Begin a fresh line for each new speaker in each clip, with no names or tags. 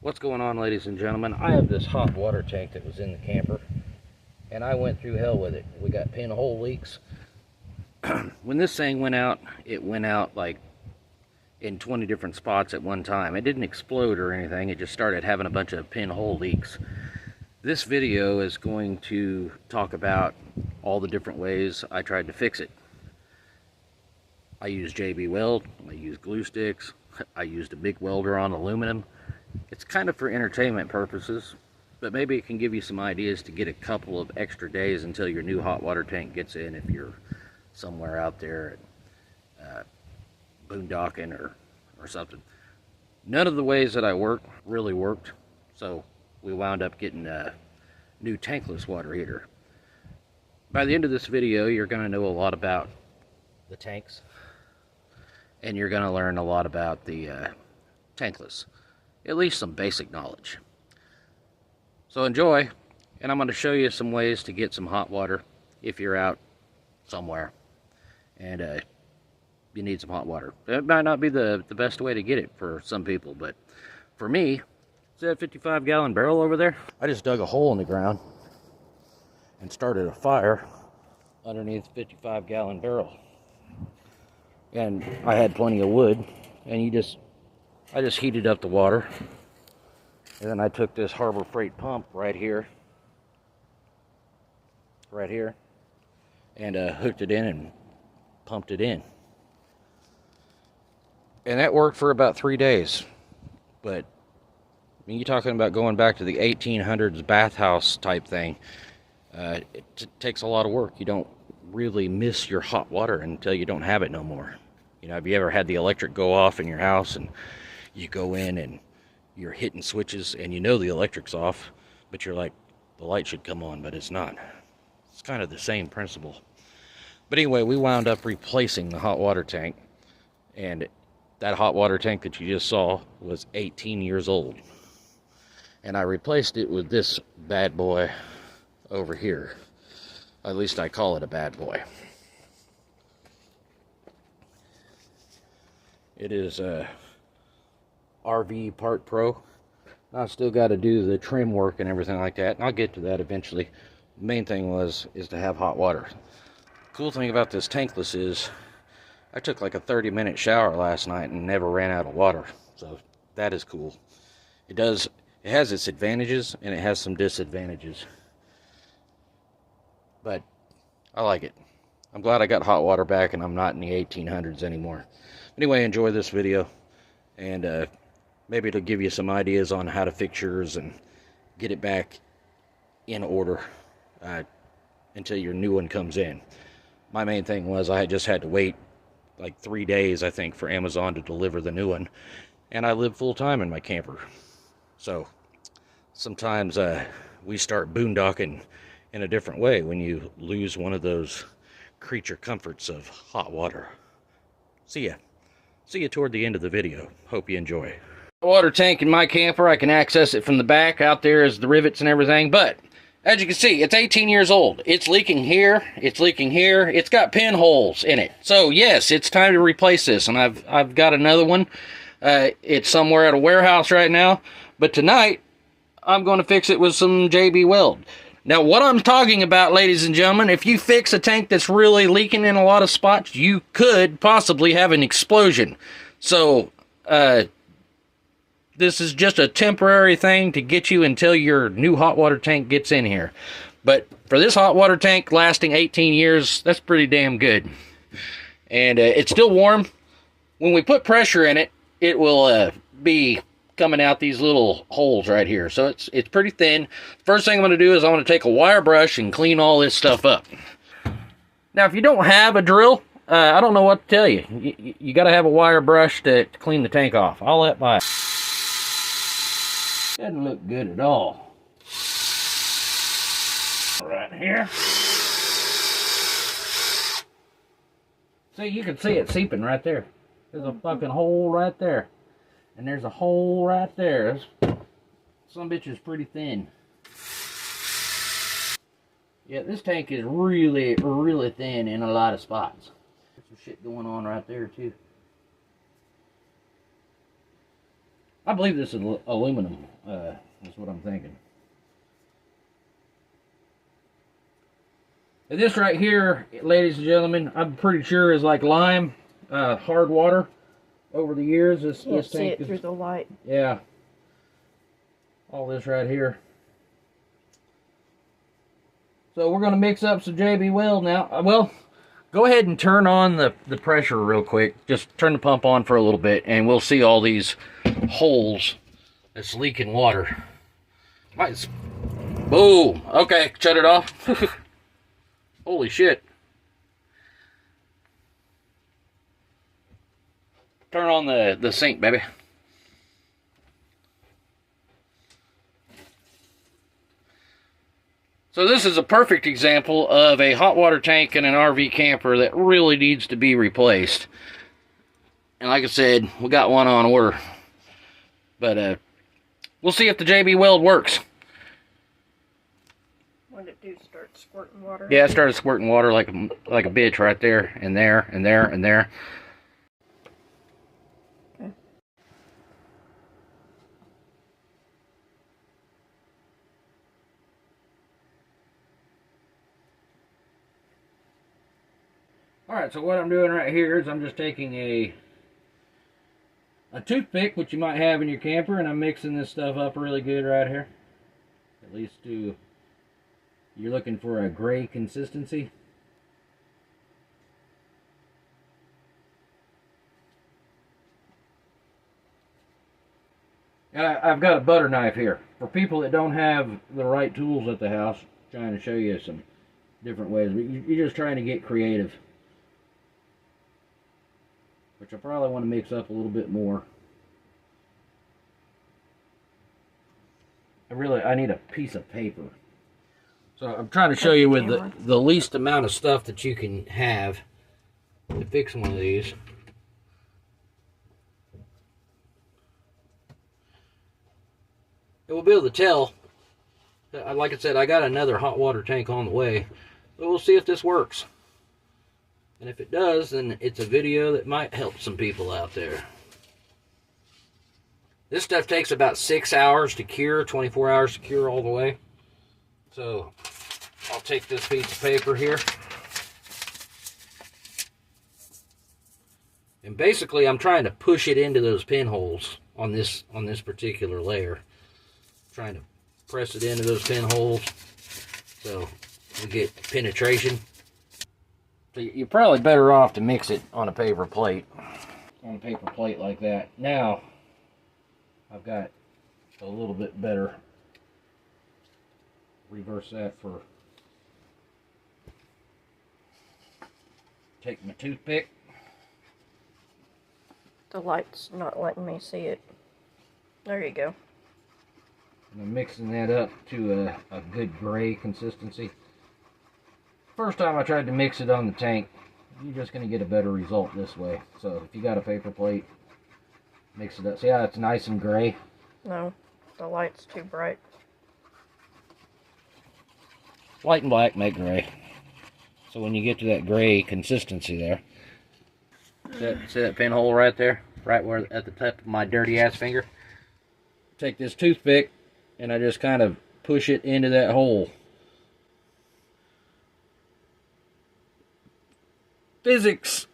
What's going on, ladies and gentlemen? I have this hot water tank that was in the camper, and I went through hell with it. We got pinhole leaks. When this thing went out, it went out like in 20 different spots at one time. It didn't explode or anything, it just started having a bunch of pinhole leaks. This video is going to talk about all the different ways I tried to fix it. I used JB Weld, I used glue sticks, I used a big welder on aluminum. It's kind of for entertainment purposes, but maybe it can give you some ideas to get a couple of extra days until your new hot water tank gets in if you're somewhere out there boondocking or something. None of the ways that I worked really worked, so we wound up getting a new tankless water heater. By the end of this video, you're going to know a lot about the tanks, and you're going to learn a lot about the tankless. At least some basic knowledge. So enjoy, and I'm going to show you some ways to get some hot water if you're out somewhere and you need some hot water. It might not be the best way to get it for some people, but for me, see that 55-gallon barrel over there? I just dug a hole in the ground and started a fire underneath the 55-gallon barrel. And I had plenty of wood, and I just heated up the water, and then I took this Harbor Freight pump right here, and hooked it in and pumped it in. And that worked for about 3 days. But I mean, you're talking about going back to the 1800s bathhouse type thing. It takes a lot of work. You don't really miss your hot water until you don't have it no more. You know, have you ever had the electric go off in your house and you go in and you're hitting switches and you know the electric's off, but you're like, the light should come on, but it's not. It's kind of the same principle. But anyway, we wound up replacing the hot water tank, and that hot water tank that you just saw was 18 years old. And I replaced it with this bad boy over here. At least I call it a bad boy. It is RV Part Pro. I still got to do the trim work and everything like that, and I'll get to that eventually. The main thing is to have hot water. Cool thing about this tankless is I took like a 30-minute shower last night and never ran out of water, so that is cool. It has its advantages and it has some disadvantages, but I like it. I'm glad I got hot water back and I'm not in the 1800s anymore. Anyway, enjoy this video, and maybe it'll give you some ideas on how to fix yours and get it back in order until your new one comes in. My main thing was I just had to wait like 3 days, I think, for Amazon to deliver the new one, and I live full-time in my camper. So sometimes we start boondocking in a different way when you lose one of those creature comforts of hot water. See ya toward the end of the video. Hope you enjoy. Water tank in my camper, I can access it from the back. Out there is the rivets and everything, but as you can see, it's 18 years old. It's leaking here, it's leaking here, it's got pinholes in it. So yes, it's time to replace this, and I've got another one. It's somewhere at a warehouse right now, but tonight I'm going to fix it with some JB Weld. Now, what I'm talking about, ladies and gentlemen, if you fix a tank that's really leaking in a lot of spots, you could possibly have an explosion. So, this is just a temporary thing to get you until your new hot water tank gets in here. But for this hot water tank lasting 18 years, that's pretty damn good. And it's still warm. When we put pressure in it, it will be coming out these little holes right here. So it's pretty thin. First thing I'm going to do is I'm going to take a wire brush and clean all this stuff up. Now, if you don't have a drill, I don't know what to tell you. You got to have a wire brush to clean the tank off. I'll let my... Doesn't look good at all. Right here. See, you can see it seeping right there. There's a fucking hole right there. And there's a hole right there. Some bitch is pretty thin. Yeah, this tank is really, really thin in a lot of spots. There's some shit going on right there too. I believe this is aluminum, is what I'm thinking. And this right here, ladies and gentlemen, I'm pretty sure is like lime, hard water. Over the years, this
tank see
is,
it through the light.
Yeah. All this right here. So we're going to mix up some JB Weld now. Well, go ahead and turn on the pressure real quick. Just turn the pump on for a little bit, and we'll see all these holes that's leaking water. Boom. Okay, shut it off. Holy shit. Turn on the sink, baby. So this is a perfect example of a hot water tank in an RV camper that really needs to be replaced. And like I said, we got one on order. But we'll see if the JB Weld works.
When did it start squirting water?
Yeah, it started squirting water like a bitch right there, and there, and there, and there.
Okay.
Alright, so what I'm doing right here is I'm just taking a toothpick, which you might have in your camper, and I'm mixing this stuff up really good right here. At least you're looking for a gray consistency. I've got a butter knife here. For people that don't have the right tools at the house, trying to show you some different ways. You're just trying to get creative. Which I probably want to mix up a little bit more. I need a piece of paper. So I'm trying to show you with the least amount of stuff that you can have to fix one of these. And we'll be able to tell. Like I said, I got another hot water tank on the way. So we'll see if this works. And if it does, then it's a video that might help some people out there. This stuff takes about 6 hours to cure, 24 hours to cure all the way. So I'll take this piece of paper here. And basically I'm trying to push it into those pinholes on this particular layer. Trying to press it into those pinholes so we get penetration. So you're probably better off to mix it on a paper plate. On a paper plate like that. Now, I've got a little bit better. Reverse that for. Take my toothpick.
The light's not letting me see it. There you go.
And I'm mixing that up to a good gray consistency. First time I tried to mix it on the tank, you're just going to get a better result this way. So if you got a paper plate, mix it up. See how it's nice and gray?
No, the light's too bright.
White and black make gray. So when you get to that gray consistency there, see that pinhole right there? Right where at the tip of my dirty ass finger? Take this toothpick and I just kind of push it into that hole. Physics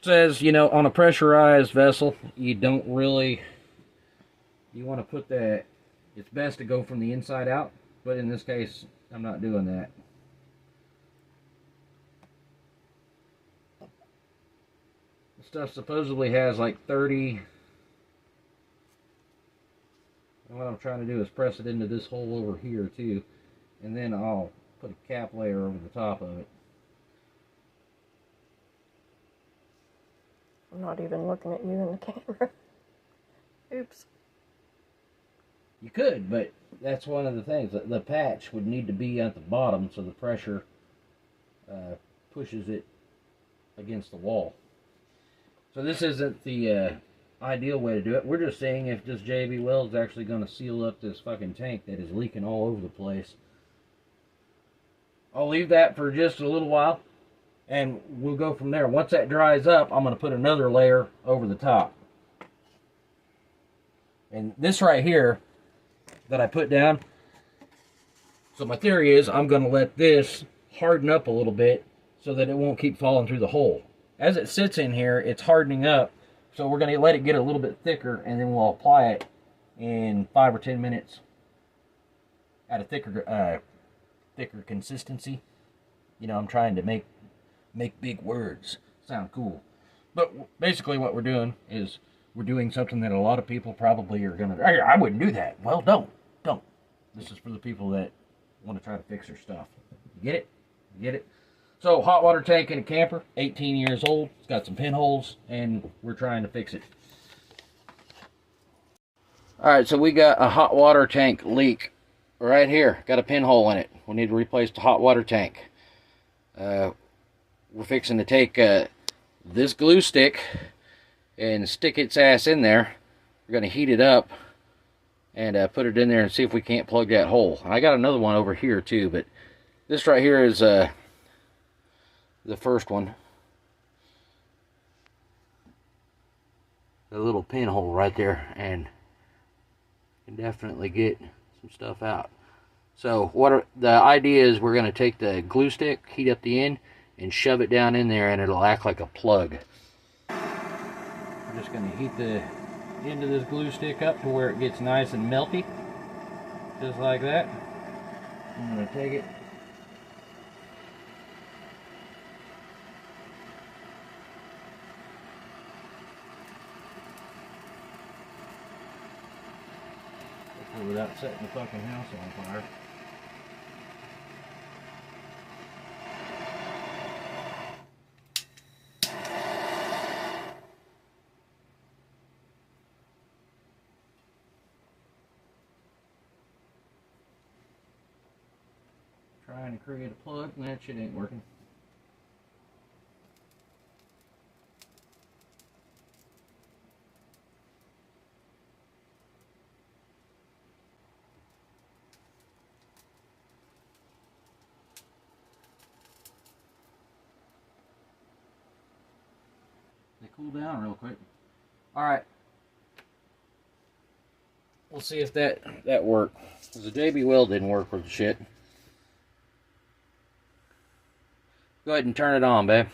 says, you know, on a pressurized vessel, you don't really, you want to put that, it's best to go from the inside out, but in this case, I'm not doing that. The stuff supposedly has like 30, and what I'm trying to do is press it into this hole over here too, and then I'll put a cap layer over the top of it.
I'm not even looking at you in the camera. Oops.
You could, but that's one of the things. The patch would need to be at the bottom so the pressure pushes it against the wall. So this isn't the ideal way to do it. We're just seeing if this JB Weld is actually going to seal up this fucking tank that is leaking all over the place. I'll leave that for just a little while. And we'll go from there. Once that dries up, I'm going to put another layer over the top. And this right here that I put down, so my theory is I'm going to let this harden up a little bit so that it won't keep falling through the hole. As it sits in here, it's hardening up, so we're going to let it get a little bit thicker, and then we'll apply it in 5 or 10 minutes at a thicker consistency. You know, I'm trying to make big words sound cool. But basically what we're doing is we're doing something that a lot of people probably are going to, hey, I wouldn't do that. Well, don't. This is for the people that want to try to fix their stuff. You get it? You get it? So, hot water tank in a camper, 18 years old. It's got some pinholes, and we're trying to fix it. Alright, so we got a hot water tank leak right here. Got a pinhole in it. We need to replace the hot water tank. We're fixing to take this glue stick and stick its ass in there. We're going to heat it up and put it in there and see if we can't plug that hole. I got another one over here too, but this right here is the first one. The little pinhole right there, and you can definitely get some stuff out. So the idea is we're going to take the glue stick, heat up the end, and shove it down in there, and it'll act like a plug. I'm just going to heat the end of this glue stick up to where it gets nice and melty, just like that. I'm going to take it, without setting the fucking house on fire. Trying to create a plug, and that shit ain't working. They cool down real quick. Alright. We'll see if that worked. Because the JB weld didn't work with the shit. Go ahead and turn it on, babe.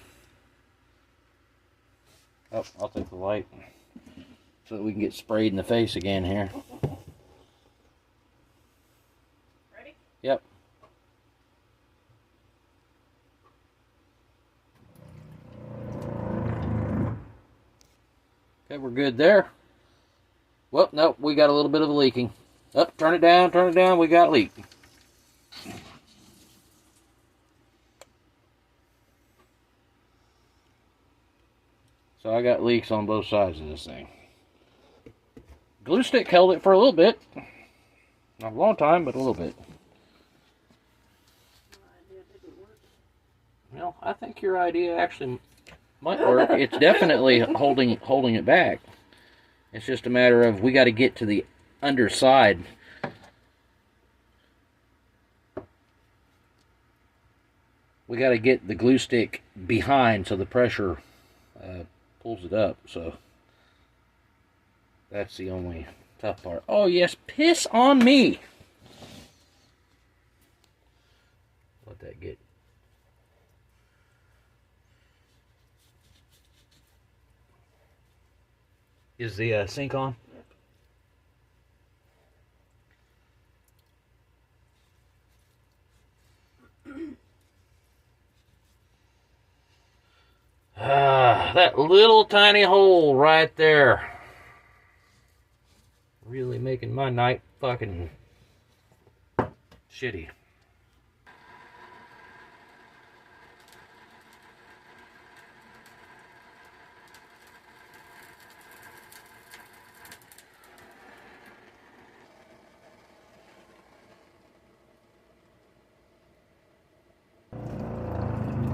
Oh, I'll take the light so that we can get sprayed in the face again here.
Ready?
Yep. Okay, we're good there. Well, nope, we got a little bit of a leaking. Oh, turn it down, we got leak. So I got leaks on both sides of this thing. Glue stick held it for a little bit. Not a long time, but a little bit. Well, I think your idea actually might work. It's definitely holding it back. It's just a matter of we got to get to the underside. We got to get the glue stick behind so the pressure pulls it up. So that's the only tough part. Oh yes, piss on me. Let that get. Is the sink on? That little tiny hole right there. Really making my night fucking shitty.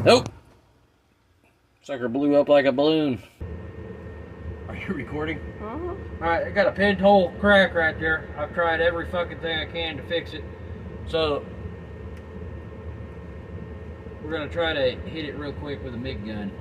Nope. Sucker blew up like a balloon. Are you recording? Alright, I got a pinhole crack right there. I've tried every fucking thing I can to fix it. So, we're going to try to hit it real quick with a MIG gun.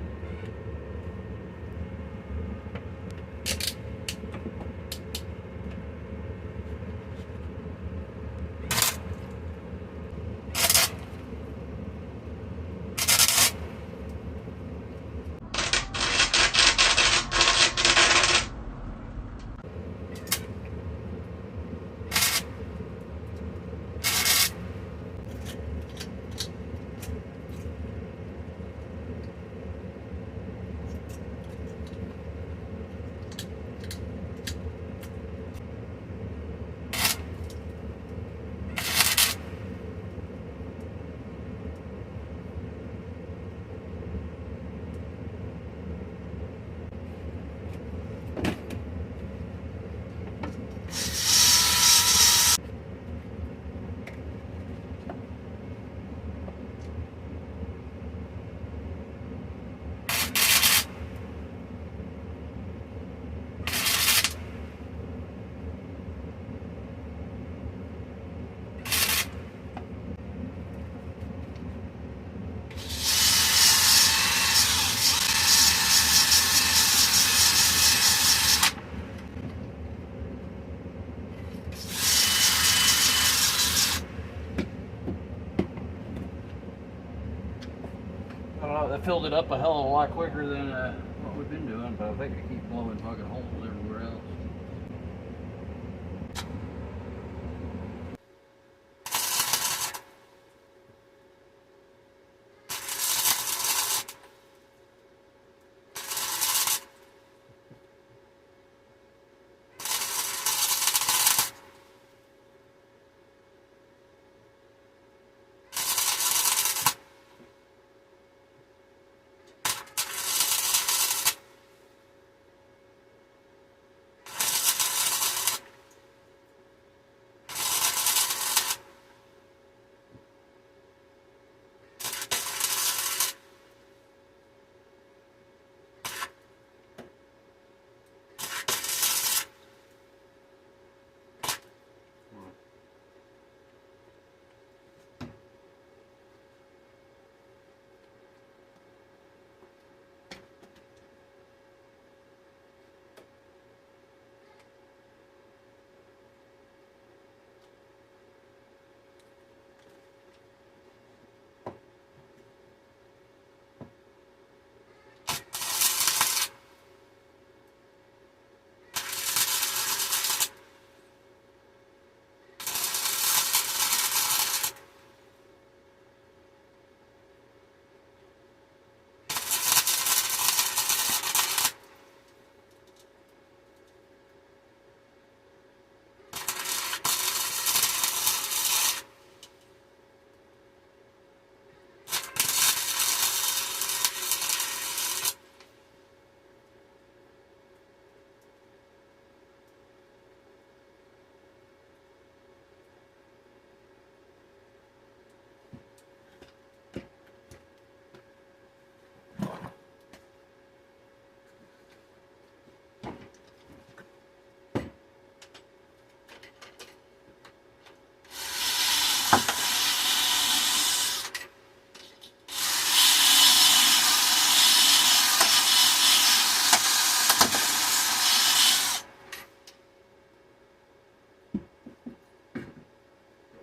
filled it up a hell of a lot quicker than what we've been doing, but I think I keep blowing fucking holes everywhere else.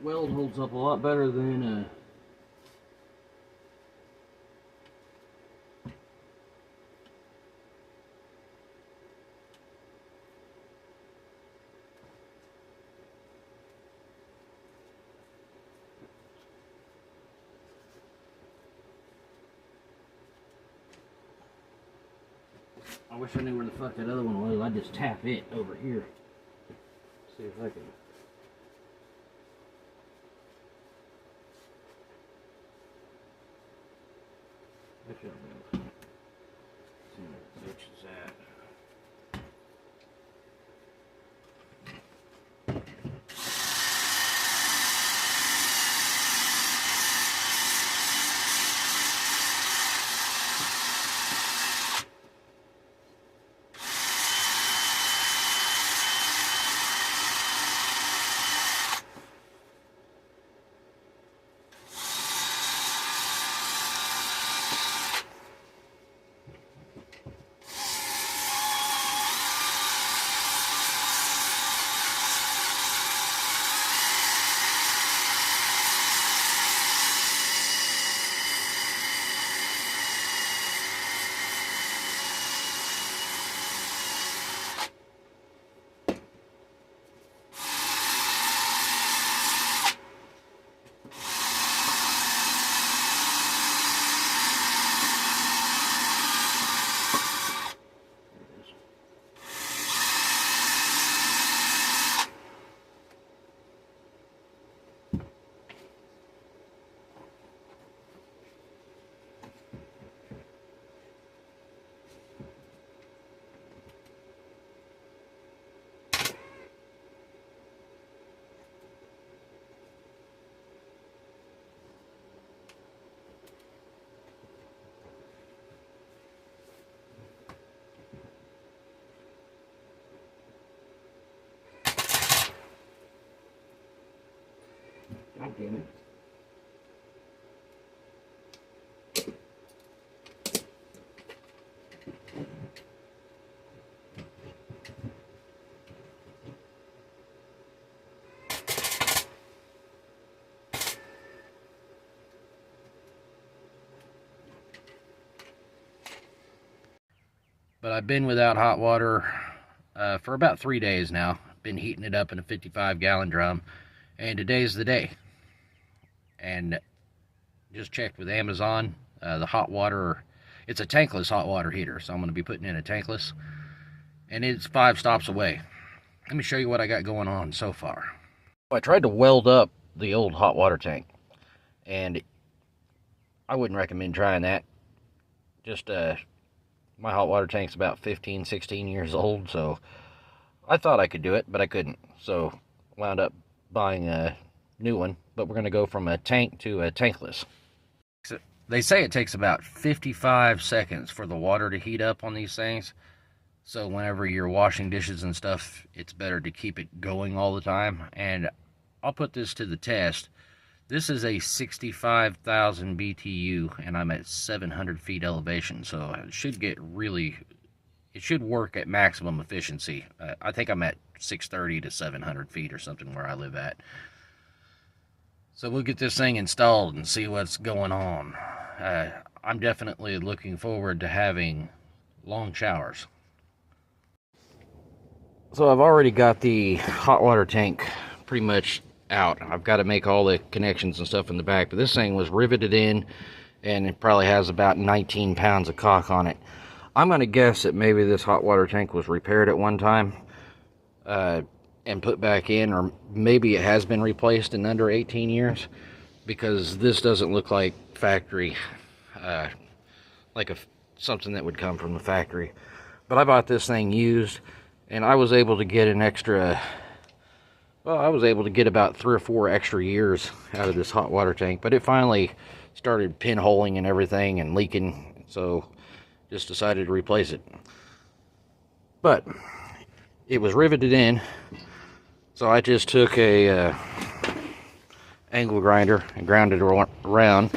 Weld holds up a lot better than I wish I knew where the fuck that other one was. I'd just tap it over here. See if I can. I should be able to see where the bitch is at. God damn it. But I've been without hot water for about 3 days now. Been heating it up in a 55-gallon drum, and today's the day. And just checked with Amazon, the hot water, it's a tankless hot water heater, so I'm going to be putting in a tankless, and it's 5 stops away. Let me show you what I got going on so far. I tried to weld up the old hot water tank, and I wouldn't recommend trying that. Just my hot water tank's about 15, 16 years old, so I thought I could do it, but I couldn't. So wound up buying a new one, but we're going to go from a tank to a tankless. They say it takes about 55 seconds for the water to heat up on these things. So whenever you're washing dishes and stuff, it's better to keep it going all the time. And I'll put this to the test. This is a 65,000 BTU, and I'm at 700 feet elevation, so it should it should work at maximum efficiency. I think I'm at 630 to 700 feet or something where I live at. So we'll get this thing installed and see what's going on. I'm definitely looking forward to having long showers. So I've already got the hot water tank pretty much out. I've got to make all the connections and stuff in the back, but this thing was riveted in, and it probably has about 19 pounds of caulk on it. I'm going to guess that maybe this hot water tank was repaired at one time and put back in, or maybe it has been replaced in under 18 years, because this doesn't look like factory, something that would come from the factory. But I bought this thing used, and I was able to get an extra, well, I was able to get about 3 or 4 extra years out of this hot water tank, but it finally started pinholing and everything and leaking, so just decided to replace it. But it was riveted in, so I just took a angle grinder and ground it around.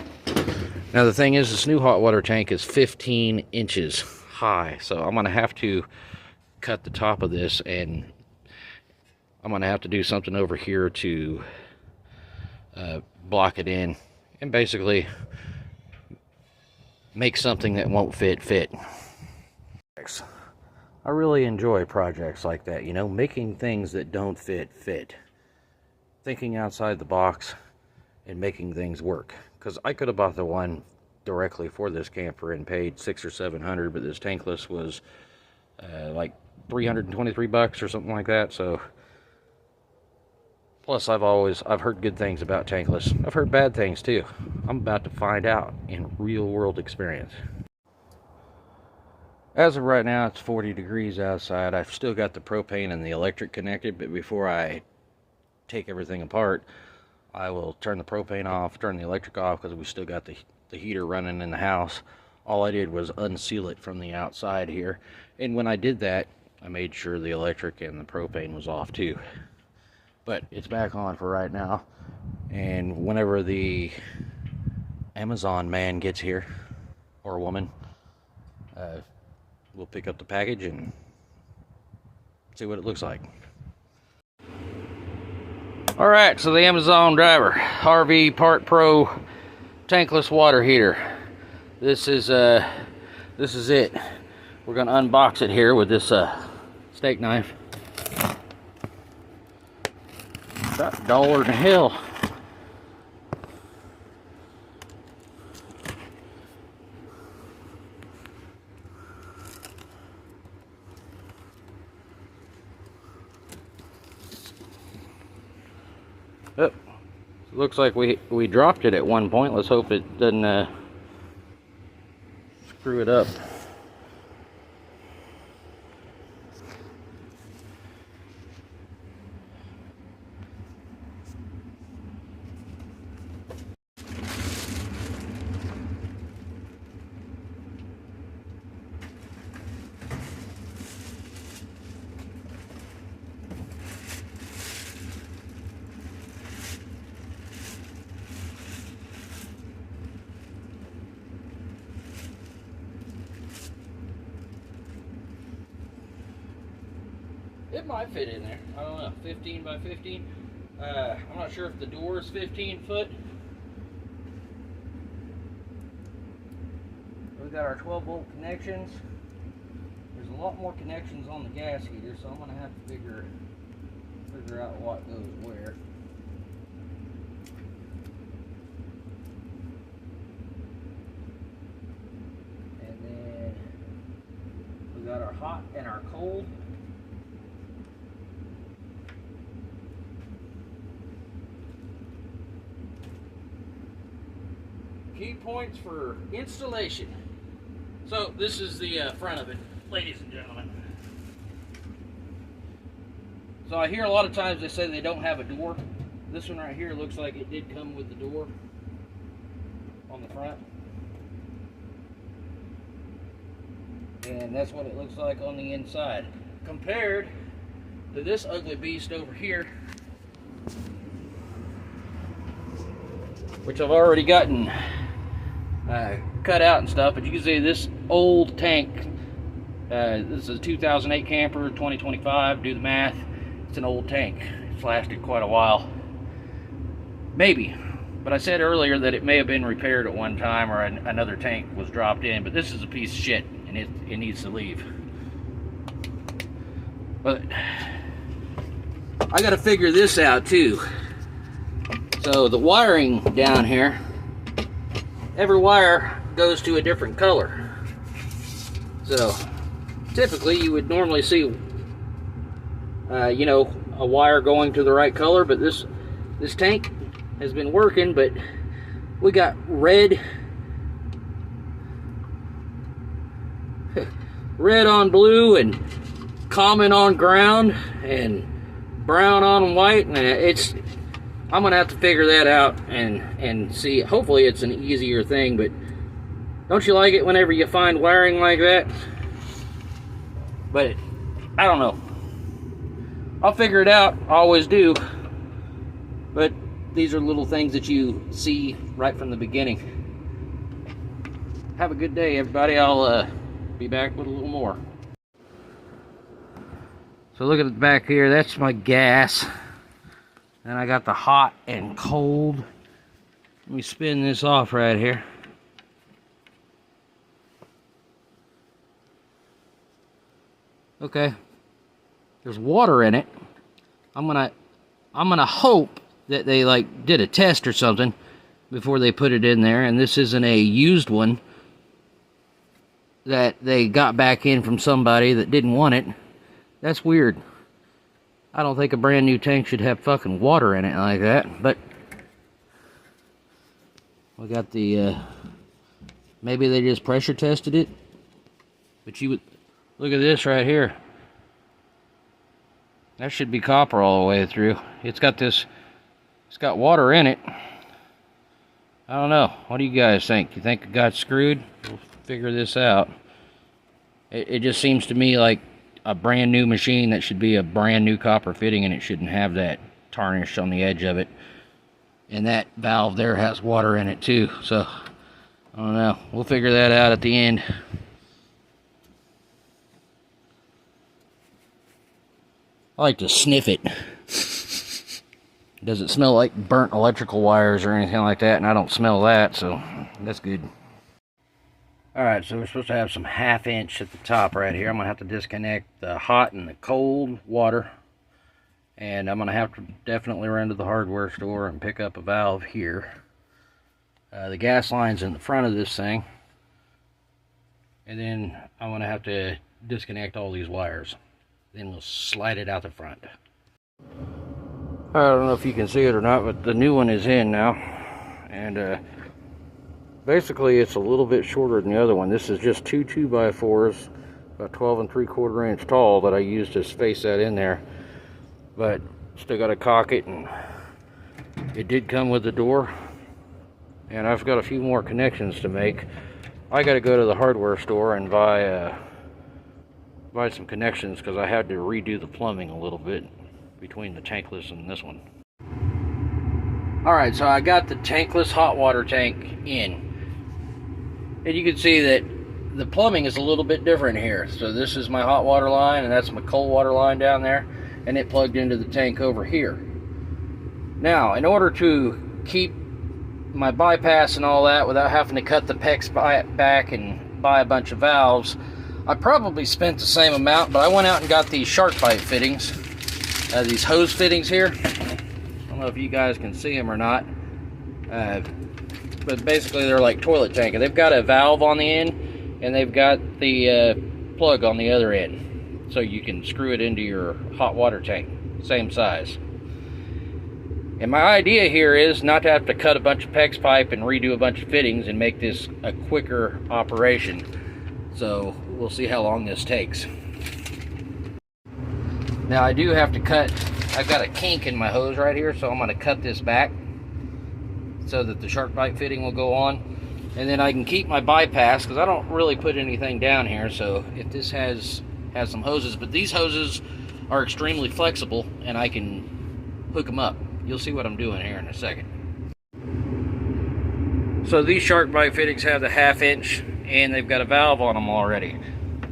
Now the thing is, this new hot water tank is 15 inches high, so I'm going to have to cut the top of this, and I'm going to have to do something over here to block it in, and basically make something that won't fit. I really enjoy projects like that, you know, making things that don't fit. Thinking outside the box and making things work. Because I could have bought the one directly for this camper and paid $600 or $700, but this tankless was like $323 or something like that. So plus I've heard good things about tankless. I've heard bad things too. I'm about to find out in real world experience. As of right now, it's 40 degrees outside. I've still got the propane and the electric connected, but before I take everything apart, I will turn the propane off, turn the electric off, because we still got the heater running in the house. All I did was unseal it from the outside here, and when I did that, I made sure the electric and the propane was off too. But it's back on for right now, and whenever the Amazon man gets here, or woman, we'll pick up the package and see what it looks like. Alright, so the Amazon driver, RV Part Pro tankless water heater. This is it. We're gonna unbox it here with this steak knife. About $1 in hell. Oh, looks like we dropped it at one point. Let's hope it doesn't screw it up. It might fit in there. I don't know. 15 by 15. I'm not sure if the door is 15 foot. We've got our 12 volt connections. There's lot more connections on the gas heater, so I'm going to have to figure out what goes where. And then we got our hot and our cold. Key points for installation. So this is the front of it, ladies and gentlemen. So I hear a lot of times they say they don't have a door. This one right here looks like it did come with the door on the front. And that's what it looks like on the inside. Compared to this ugly beast over here, which I've already gotten cut out and stuff, but you can see this old tank, this is a 2008 camper, 2025, do the math. It's an old tank. It's lasted quite a while. Maybe. But I said earlier that it may have been repaired at one time or another tank was dropped in, but this is a piece of shit and it needs to leave. But I gotta figure this out too. So the wiring down here, every wire goes to a different color. So typically you would normally see you know, a wire going to the right color, but this tank has been working, but we got red on blue and common on ground and brown on white, and I'm gonna have to figure that out and see. Hopefully it's an easier thing, but don't you like it whenever you find wiring like that? But I don't know. I'll figure it out, I always do, but these are little things that you see right from the beginning. Have a good day, everybody. I'll be back with a little more. So look at the back here, that's my gas. And I got the hot and cold. Let me spin this off right here. Okay. There's water in it. I'm gonna hope that they like did a test or something before they put it in there, and this isn't a used one that they got back in from somebody that didn't want it. That's weird. I don't think a brand new tank should have fucking water in it like that, but we got the maybe they just pressure tested it. But you would look at this right here. That should be copper all the way through. It's got water in it. I don't know. What do you guys think? You think it got screwed? We'll figure this out. It just seems to me like a brand new machine that should be a brand new copper fitting, and it shouldn't have that tarnish on the edge of it. And that valve there has water in it too. So, I don't know. We'll figure that out at the end. I like to sniff it. Does it smell like burnt electrical wires or anything like that? And I don't smell that, so that's good. Alright, so we're supposed to have some 1/2 inch at the top right here. I'm going to have to disconnect the hot and the cold water. And I'm going to have to definitely run to the hardware store and pick up a valve here. The gas line's in the front of this thing. And then I'm going to have to disconnect all these wires. Then we'll slide it out the front. I don't know if you can see it or not, but the new one is in now. And basically it's a little bit shorter than the other one. This is just two 2x4s, about 12 3/4 inch tall, that I used to space that in there. But still got to cock it, and it did come with the door. And I've got a few more connections to make. I got to go to the hardware store and buy some connections, because I had to redo the plumbing a little bit between the tankless and this one. Alright, so I got the tankless hot water tank in. And you can see that the plumbing is a little bit different here. So this is my hot water line, and that's my cold water line down there, and it plugged into the tank over here. Now, in order to keep my bypass and all that without having to cut the PEX back and buy a bunch of valves, I probably spent the same amount, but I went out and got these shark bite fittings, these hose fittings here. I don't know if you guys can see them or not, but basically they're like toilet tank. They've got a valve on the end, and they've got the plug on the other end, so you can screw it into your hot water tank, same size. And my idea here is not to have to cut a bunch of PEX pipe and redo a bunch of fittings and make this a quicker operation. So we'll see how long this takes. Now I do have to cut, I've got a kink in my hose right here, so I'm going to cut this back so that the shark bite fitting will go on. And then I can keep my bypass, because I don't really put anything down here, so if this has some hoses, but these hoses are extremely flexible and I can hook them up. You'll see what I'm doing here in a second. So these shark bite fittings have the 1/2 inch and they've got a valve on them already.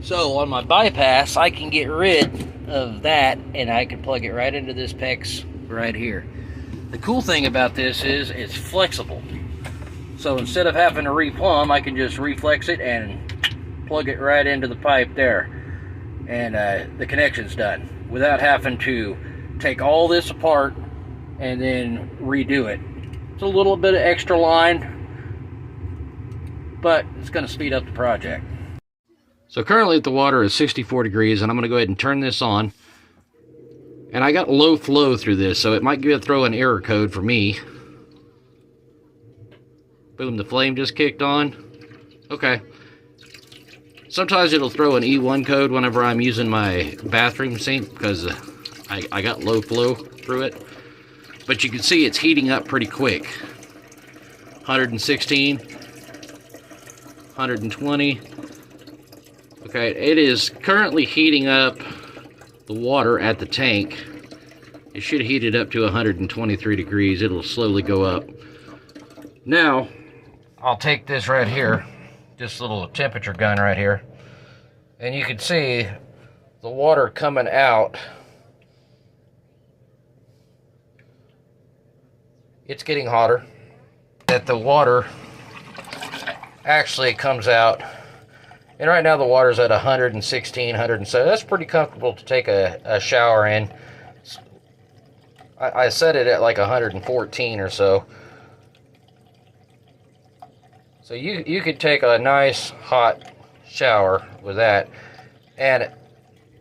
So on my bypass, I can get rid of that and I can plug it right into this PEX right here. The cool thing about this is it's flexible. So instead of having to replumb, I can just reflex it and plug it right into the pipe there. And the connection's done without having to take all this apart and then redo it. It's a little bit of extra line, but it's going to speed up the project. So currently the water is 64 degrees, and I'm going to go ahead and turn this on. And I got low flow through this, so it might throw an error code for me. Boom, the flame just kicked on. Okay. Sometimes it'll throw an E1 code whenever I'm using my bathroom sink, because I got low flow through it. But you can see it's heating up pretty quick. 116. 120. Okay, it is currently heating up the water at the tank. It should heat it up to 123 degrees. It'll slowly go up. Now, I'll take this right here, this little temperature gun right here, and you can see the water coming out. It's getting hotter. That the water actually comes out, and right now the water's at 116, 107. That's pretty comfortable to take a shower in. I set it at like 114 or so. So you could take a nice hot shower with that. And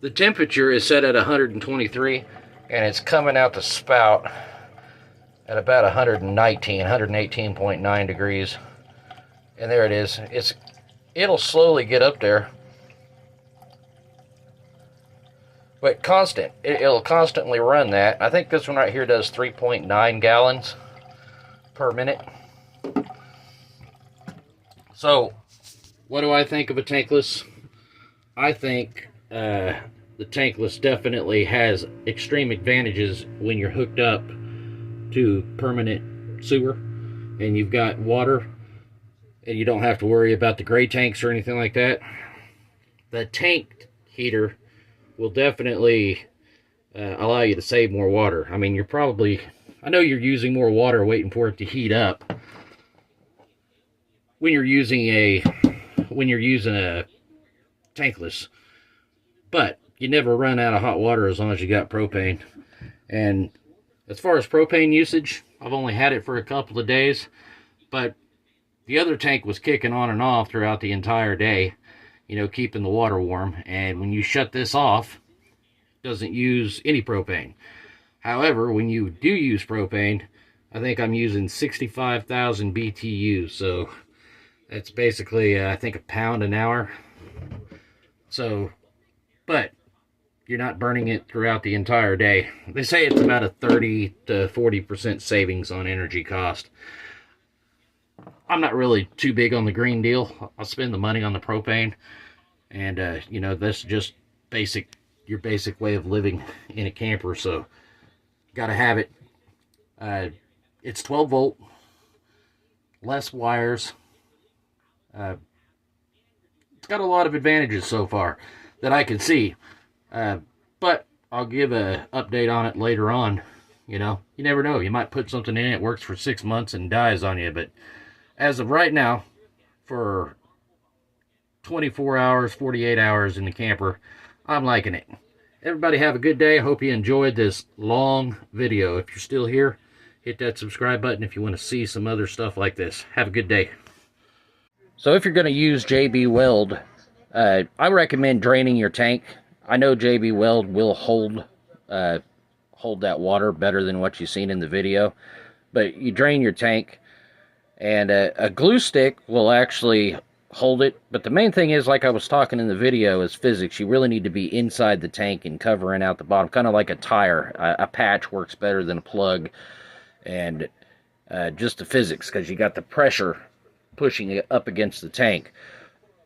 the temperature is set at 123, and it's coming out the spout at about 118.9 degrees. And there it is. It'll slowly get up there, but constant. It'll constantly run that. I think this one right here does 3.9 gallons per minute. So, what do I think of a tankless? I think the tankless definitely has extreme advantages when you're hooked up to permanent sewer and you've got water and you don't have to worry about the gray tanks or anything like that. The tank heater will definitely allow you to save more water. I mean, I know you're using more water waiting for it to heat up when you're using a tankless, but you never run out of hot water as long as you got propane. And as far as propane usage, I've only had it for a couple of days, but the other tank was kicking on and off throughout the entire day, keeping the water warm. And when you shut this off, it doesn't use any propane. However, when you do use propane, I think I'm using 65,000 BTUs, so that's basically, I think, a pound an hour. So, but you're not burning it throughout the entire day. They say it's about a 30 to 40% savings on energy cost. I'm not really too big on the green deal. I'll spend the money on the propane. And, that's just your basic way of living in a camper. So, gotta have it. It's 12 volt, less wires. It's got a lot of advantages so far that I can see. But I'll give an update on it later on. You never know. You might put something in it, works for 6 months and dies on you. But as of right now, for 24 hours, 48 hours in the camper. I'm liking it. Everybody have a good day. I hope you enjoyed this long video. If you're still here, hit that subscribe button if you want to see some other stuff like this. Have a good day. So if you're going to use JB Weld, I recommend draining your tank. I know JB Weld will hold that water better than what you've seen in the video, but you drain your tank, and a glue stick will actually hold it. But the main thing is, like I was talking in the video, is physics. You really need to be inside the tank and covering out the bottom, kind of like a tire. A patch works better than a plug, and just the physics, because you got the pressure pushing it up against the tank.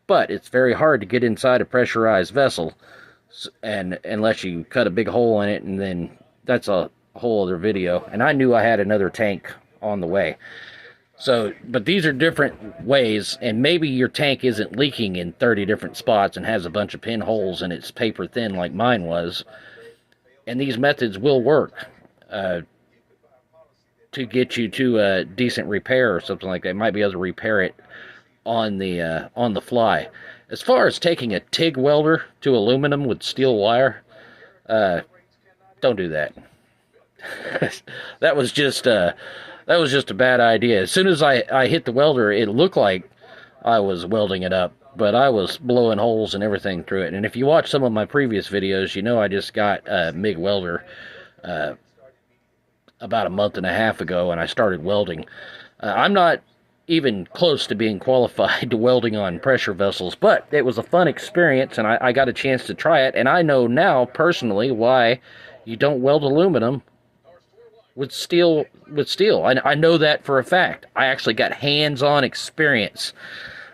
But it's very hard to get inside a pressurized vessel, and unless you cut a big hole in it, and then that's a whole other video. And I knew I had another tank on the way. So, but these are different ways, and maybe your tank isn't leaking in 30 different spots and has a bunch of pinholes and it's paper thin like mine was. And these methods will work to get you to a decent repair or something like that. Might be able to repair it on the fly. As far as taking a TIG welder to aluminum with steel wire, don't do that. That was just a bad idea. As soon as I hit the welder, it looked like I was welding it up, but I was blowing holes and everything through it. And if you watch some of my previous videos, you know I just got a MIG welder about a month and a half ago, and I started welding. I'm not even close to being qualified to welding on pressure vessels, but it was a fun experience, and I got a chance to try it. And I know now personally why you don't weld aluminum with steel. I know that for a fact. I actually got hands-on experience.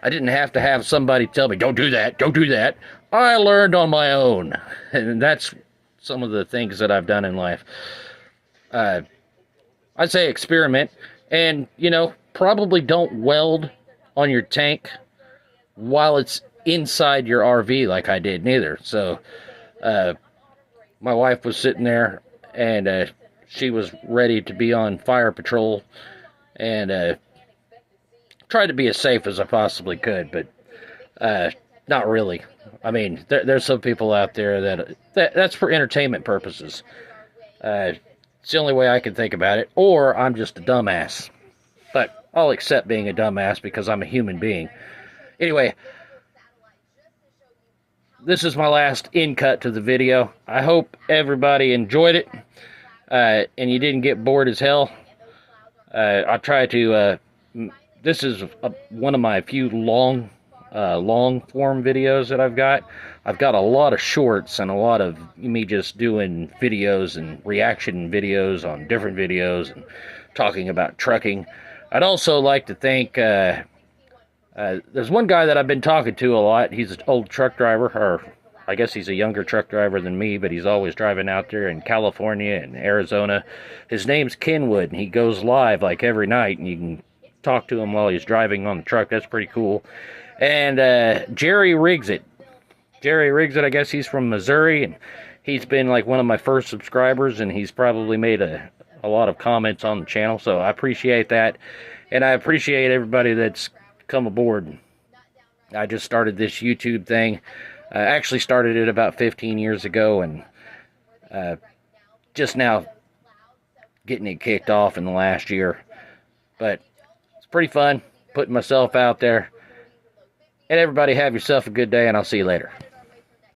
I didn't have to have somebody tell me, don't do that, don't do that. I learned on my own. And that's some of the things that I've done in life. I'd say experiment, and, you know, probably don't weld on your tank while it's inside your RV like I did neither. So, my wife was sitting there, and she was ready to be on fire patrol, and tried to be as safe as I possibly could, but not really. I mean, there's some people out there that's for entertainment purposes. It's the only way I can think about it, or I'm just a dumbass. But I'll accept being a dumbass because I'm a human being. Anyway, this is my last in-cut to the video. I hope everybody enjoyed it, and you didn't get bored as hell. I try to, this is one of my few long form videos that I've got. I've got a lot of shorts and a lot of me just doing videos and reaction videos on different videos and talking about trucking. I'd also like to thank, there's one guy that I've been talking to a lot. He's an old truck driver, or I guess he's a younger truck driver than me, but he's always driving out there in California and Arizona. His name's Kenwood, and he goes live like every night, and you can talk to him while he's driving on the truck. That's pretty cool. And Jerry Rigsit, I guess he's from Missouri, and he's been like one of my first subscribers, and he's probably made a lot of comments on the channel, so I appreciate that. And I appreciate everybody that's come aboard. I just started this YouTube thing. I actually started it about 15 years ago, and just now getting it kicked off in the last year. But it's pretty fun putting myself out there. And everybody have yourself a good day, and I'll see you later.